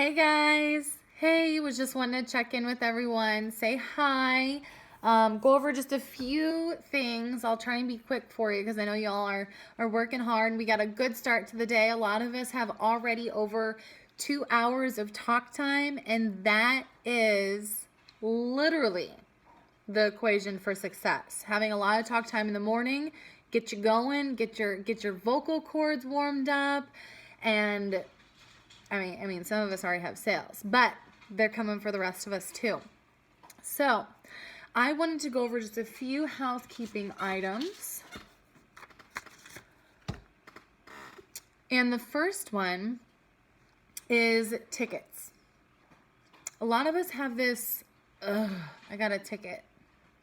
Hey guys. Hey, was just wanting to check in with everyone, say hi, go over just a few things. I'll try and be quick for you because I know y'all are working hard and we got a good start to the day. A lot of us have already over 2 hours of talk time, and that is literally the equation for success. Having a lot of talk time in the morning, get you going, get your vocal cords warmed up, and I mean, some of us already have sales, but they're coming for the rest of us too. So, I wanted to go over just a few housekeeping items. And the first one is tickets. A lot of us have this, I got a ticket.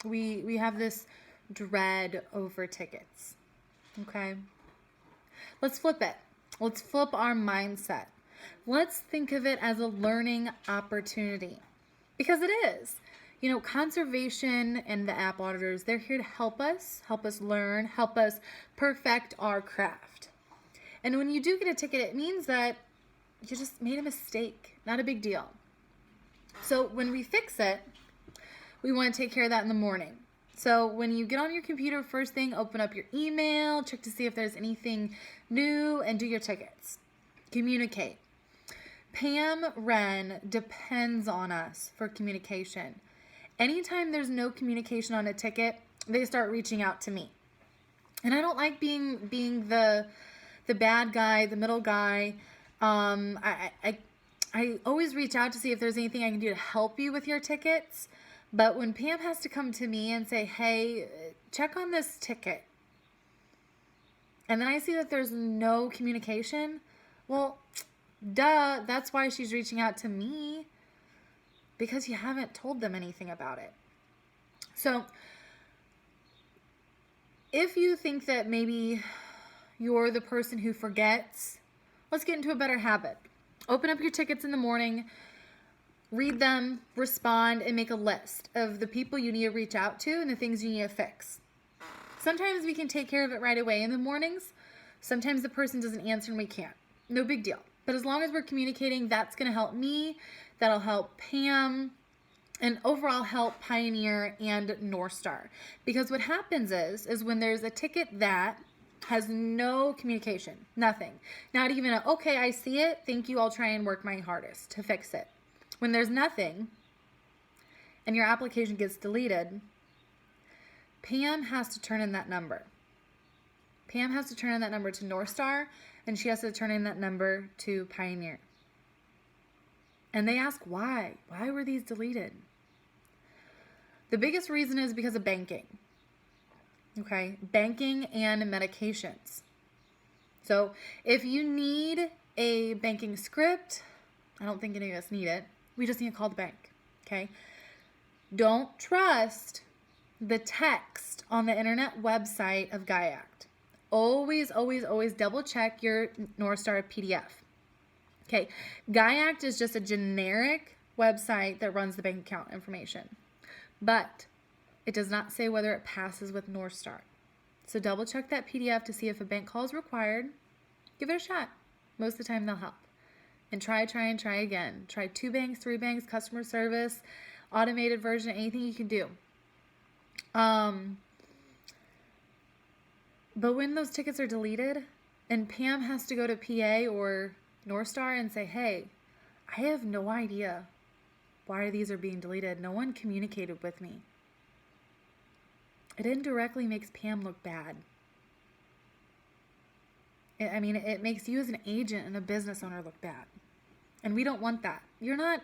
We have this dread over tickets. Okay? Let's flip it. Let's flip our mindset. Let's think of it as a learning opportunity, because it is. You know, conservation and the app auditors, they're here to help us learn, help us perfect our craft. And when you do get a ticket, it means that you just made a mistake, not a big deal. So when we fix it, we want to take care of that in the morning. So when you get on your computer, first thing, open up your email, check to see if there's anything new, and do your tickets. Communicate. Pam Wren depends on us for communication. Anytime there's no communication on a ticket, they start reaching out to me. And I don't like being the bad guy, the middle guy. I always reach out to see if there's anything I can do to help you with your tickets. But when Pam has to come to me and say, hey, check on this ticket, and then I see that there's no communication, well, duh, that's why she's reaching out to me, because you haven't told them anything about it. So if you think that maybe you're the person who forgets, let's get into a better habit. Open up your tickets in the morning, read them, respond, and make a list of the people you need to reach out to and the things you need to fix. Sometimes we can take care of it right away in the mornings. Sometimes the person doesn't answer and we can't. No big deal. But as long as we're communicating, that's going to help me, that'll help Pam, and overall help Pioneer and North Star. Because what happens is when there's a ticket that has no communication, nothing, not even a, okay, I see it, thank you, I'll try and work my hardest to fix it. When there's nothing and your application gets deleted, Pam has to turn in that number. Pam has to turn in that number to North Star, and she has to turn in that number to Pioneer. And they ask why. Why were these deleted? The biggest reason is because of banking. Okay? Banking and medications. So if you need a banking script, I don't think any of us need it. We just need to call the bank. Okay? Don't trust the text on the internet website of GUIACT. Always, always, always double check your North Star PDF. Okay, GUIACT is just a generic website that runs the bank account information, but it does not say whether it passes with North Star. So double check that PDF to see if a bank call is required. Give it a shot. Most of the time they'll help. And try again. Try 2 banks, 3 banks, customer service, automated version, anything you can do. But when those tickets are deleted and Pam has to go to PA or North Star and say, hey, I have no idea why these are being deleted. No one communicated with me. It indirectly makes Pam look bad. It makes you as an agent and a business owner look bad. And we don't want that. You're not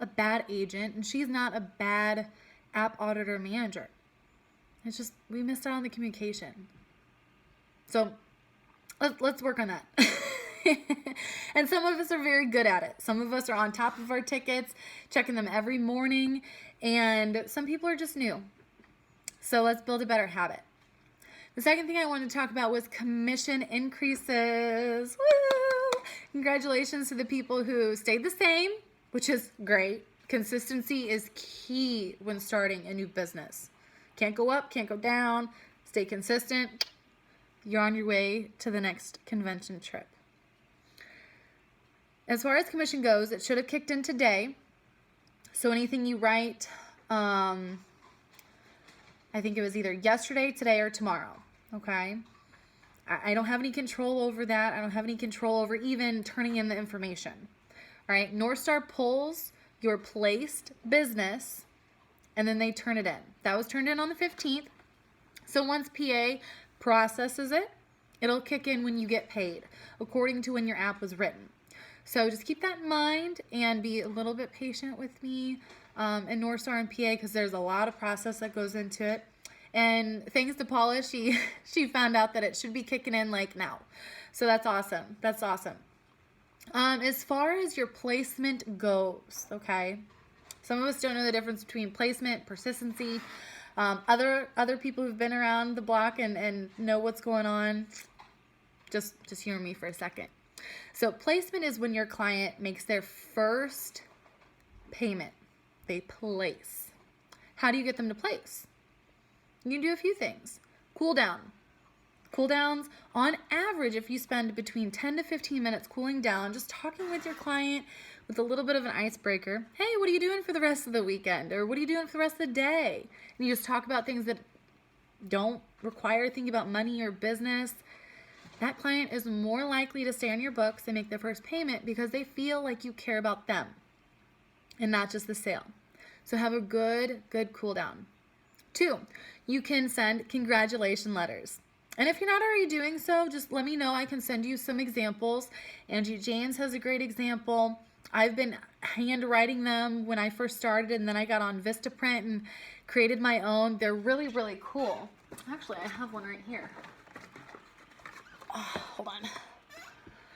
a bad agent, and she's not a bad app auditor manager. It's just we missed out on the communication. So let's work on that. And some of us are very good at it. Some of us are on top of our tickets, checking them every morning, and some people are just new. So let's build a better habit. The second thing I wanted to talk about was commission increases. Woo! Congratulations to the people who stayed the same, which is great. Consistency is key when starting a new business. Can't go up, can't go down. Stay consistent. You're on your way to the next convention trip. As far as commission goes, it should have kicked in today. So anything you write, I think it was either yesterday, today, or tomorrow. Okay. I don't have any control over that. I don't have any control over even turning in the information. All right. North Star pulls your placed business and then they turn it in. That was turned in on the 15th. So once PA processes it, it'll kick in when you get paid, according to when your app was written. So just keep that in mind and be a little bit patient with me and North Star and PA, because there's a lot of process that goes into it. And thanks to Paula, she found out that it should be kicking in like now. So that's awesome. That's awesome. As far as your placement goes, okay, some of us don't know the difference between placement, persistency. Other people who've been around the block and know what's going on, just hear me for a second. So placement is when your client makes their first payment. They place. How do you get them to place? You can do a few things. Cool down. Cool downs, on average, if you spend between 10 to 15 minutes cooling down, just talking with your client with a little bit of an icebreaker. Hey, what are you doing for the rest of the weekend? Or what are you doing for the rest of the day? And you just talk about things that don't require thinking about money or business. That client is more likely to stay on your books and make their first payment because they feel like you care about them and not just the sale. So have a good cool down. 2, you can send congratulation letters. And if you're not already doing so, just let me know. I can send you some examples. Angie James has a great example. I've been handwriting them when I first started, and then I got on Vistaprint and created my own. They're really cool. Actually, I have one right here. Oh, hold on.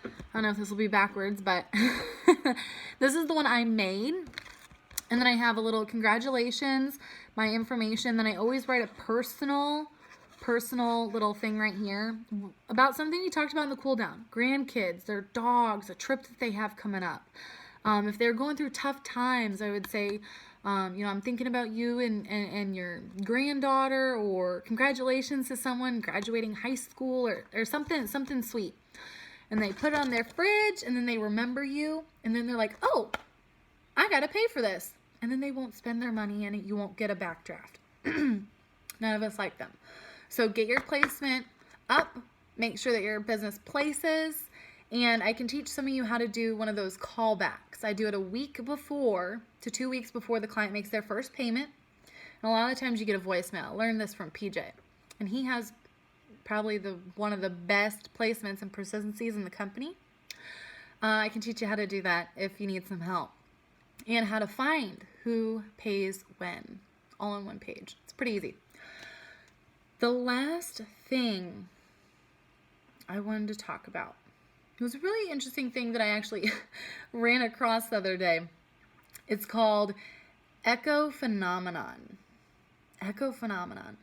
I don't know if this will be backwards, but this is the one I made. And then I have a little congratulations, my information. Then I always write a personal little thing right here about something we talked about in the cool down. Grandkids, their dogs, a trip that they have coming up. If they're going through tough times, I would say, I'm thinking about you and your granddaughter, or congratulations to someone graduating high school, or something sweet. And they put it on their fridge, and then they remember you, and then they're like, oh, I got to pay for this. And then they won't spend their money, and you won't get a backdraft. None of us like them. So get your placement up, make sure that your business places, and I can teach some of you how to do one of those callbacks. I do it a week before to 2 weeks before the client makes their first payment. And a lot of times you get a voicemail. I learned this from PJ. And he has probably one of the best placements and persistencies in the company. I can teach you how to do that if you need some help. And how to find who pays when, all on one page. It's pretty easy. The last thing I wanted to talk about, it was a really interesting thing that I actually ran across the other day. It's called echo phenomenon. Echo phenomenon.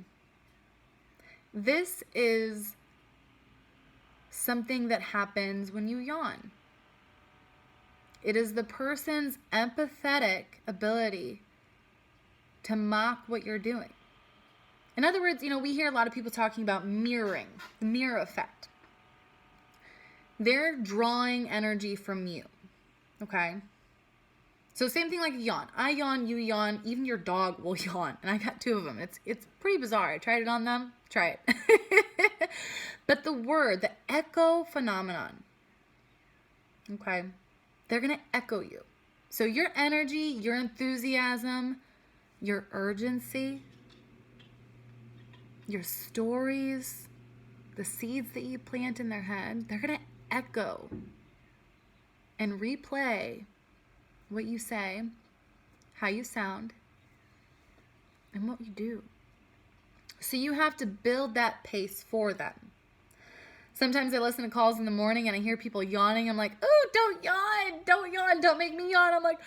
This is something that happens when you yawn. It is the person's empathetic ability to mock what you're doing. In other words, we hear a lot of people talking about mirroring, the mirror effect. They're drawing energy from you, okay? So same thing like a yawn. I yawn, you yawn, even your dog will yawn. And I got 2 of them. It's pretty bizarre. I tried it on them. Try it. But the echo phenomenon, okay? They're going to echo you. So your energy, your enthusiasm, your urgency, your stories, the seeds that you plant in their head, they're going to echo and replay what you say, how you sound, and what you do. So you have to build that pace for them. Sometimes I listen to calls in the morning and I hear people yawning. I'm like, oh, don't yawn, don't make me yawn. I'm like,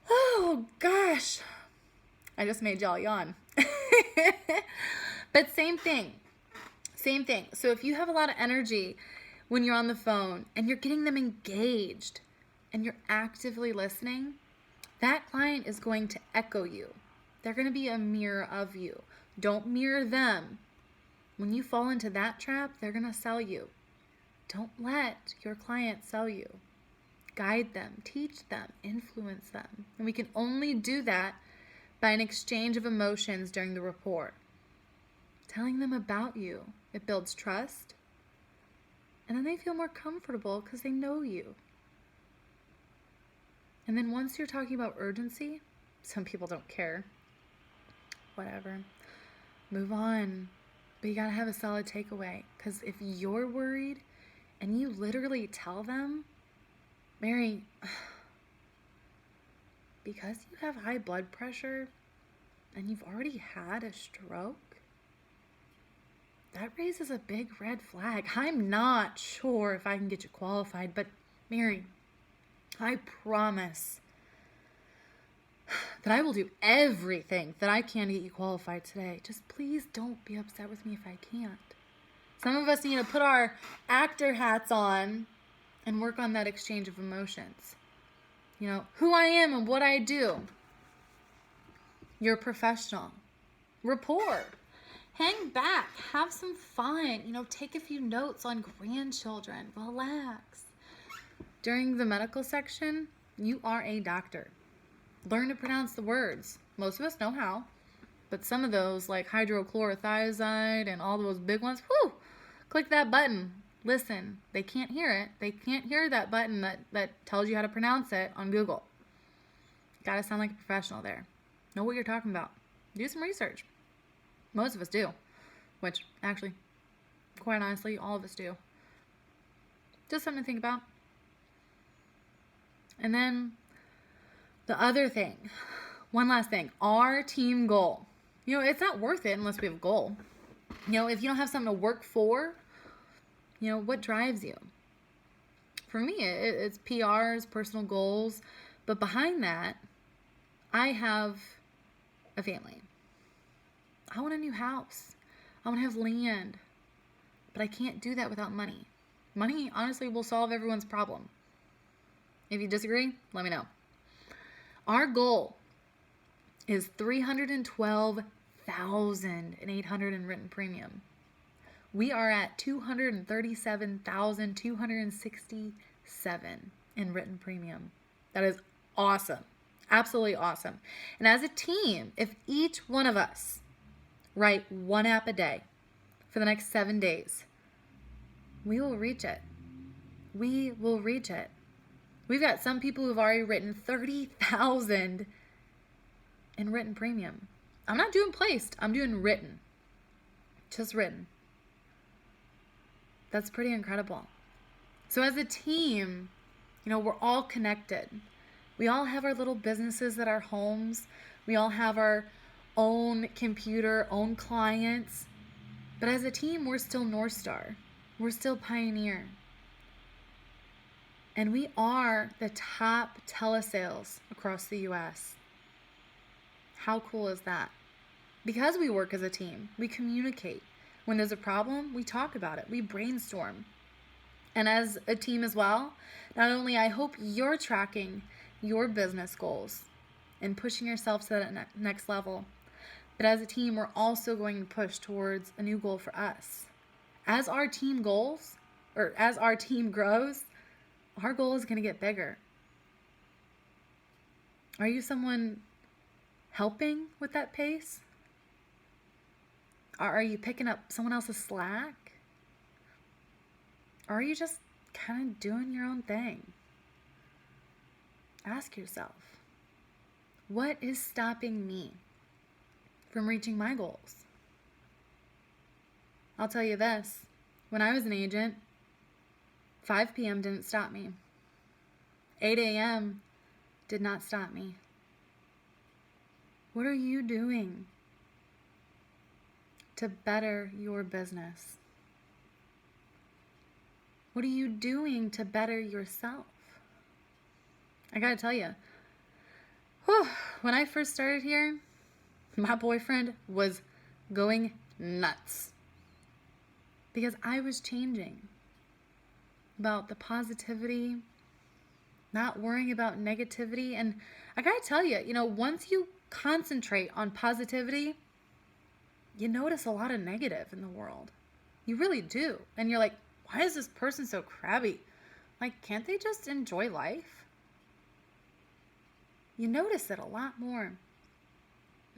oh gosh, I just made y'all yawn. But same thing. So if you have a lot of energy when you're on the phone and you're getting them engaged and you're actively listening, that client is going to echo you. They're going to be a mirror of you. Don't mirror them. When you fall into that trap, they're going to sell you Don't let your client sell you. Guide them, teach them, influence them. And we can only do that by an exchange of emotions during the report. Telling them about you. It builds trust. And then they feel more comfortable because they know you. And then once you're talking about urgency, some people don't care. Whatever. Move on. But you gotta have a solid takeaway. Because if you're worried and you literally tell them, Mary, because you have high blood pressure and you've already had a stroke, that raises a big red flag. I'm not sure if I can get you qualified, but Mary, I promise that I will do everything that I can to get you qualified today. Just please don't be upset with me if I can't. Some of us need to put our actor hats on and work on that exchange of emotions. You know, who I am and what I do. You're a professional. Rapport. Hang back. Have some fun. You know, take a few notes on grandchildren. Relax. During the medical section, you are a doctor. Learn to pronounce the words. Most of us know how. But some of those, like hydrochlorothiazide and all those big ones, whew, click that button. Listen, they can't hear it. They can't hear that button that tells you how to pronounce it on Google. Gotta sound like a professional there. Know what you're talking about. Do some research. Most of us do. Which, actually, quite honestly, all of us do. Just something to think about. And then, the other thing. One last thing. Our team goal. You know, it's not worth it unless we have a goal. You know, if you don't have something to work for, you know, what drives you? For me, it's PRs, personal goals. But behind that, I have a family. I want a new house. I want to have land. But I can't do that without money. Money, honestly, will solve everyone's problem. If you disagree, let me know. Our goal is $312,800 in written premium. We are at $237,267 in written premium. That is awesome. Absolutely awesome. And as a team, if each one of us write one app a day for the next 7 days, we will reach it. We will reach it. We've got some people who've already written $30,000 in written premium. I'm not doing placed. I'm doing written. Just written. That's pretty incredible. So as a team, you know, we're all connected. We all have our little businesses at our homes. We all have our own computer, own clients. But as a team, we're still North Star. We're still Pioneer. And we are the top telesales across the U.S. How cool is that? Because we work as a team, we communicate. When there's a problem, we talk about it. We brainstorm. And as a team as well, not only I hope you're tracking your business goals and pushing yourself to that next level, but as a team, we're also going to push towards a new goal for us. As our team goals, or as our team grows, our goal is going to get bigger. Are you someone helping with that pace? Are you picking up someone else's slack? Or are you just kind of doing your own thing? Ask yourself, what is stopping me from reaching my goals? I'll tell you this, when I was an agent, 5 p.m. didn't stop me. 8 a.m. did not stop me. What are you doing to better your business? What are you doing to better yourself? I gotta tell you, when I first started here, my boyfriend was going nuts because I was changing about the positivity, not worrying about negativity. And I gotta tell you, you know, once you concentrate on positivity, you notice a lot of negative in the world. You really do. And you're like, why is this person so crabby? Like, can't they just enjoy life? You notice it a lot more.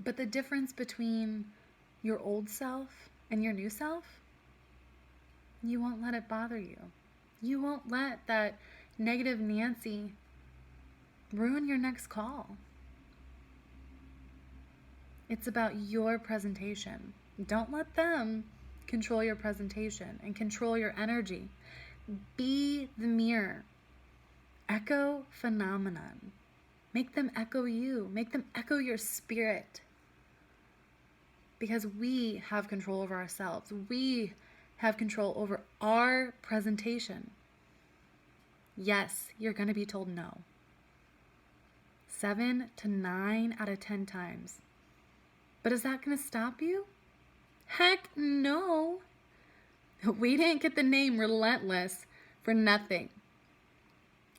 But the difference between your old self and your new self, you won't let it bother you. You won't let that negative Nancy ruin your next call. It's about your presentation. Don't let them control your presentation and control your energy. Be the mirror. Echo phenomenon. Make them echo you. Make them echo your spirit. Because we have control over ourselves. We have control over our presentation. Yes, you're going to be told no. 7 to 9 out of 10 times. But is that going to stop you? Heck no. We didn't get the name Relentless for nothing.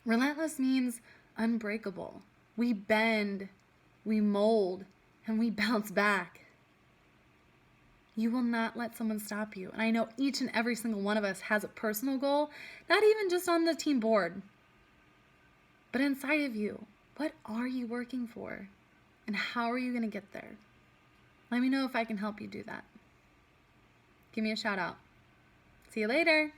Relentless means unbreakable. We bend, we mold, and we bounce back. You will not let someone stop you. And I know each and every single one of us has a personal goal, not even just on the team board, but inside of you. What are you working for? And how are you going to get there? Let me know if I can help you do that. Give me a shout out. See you later.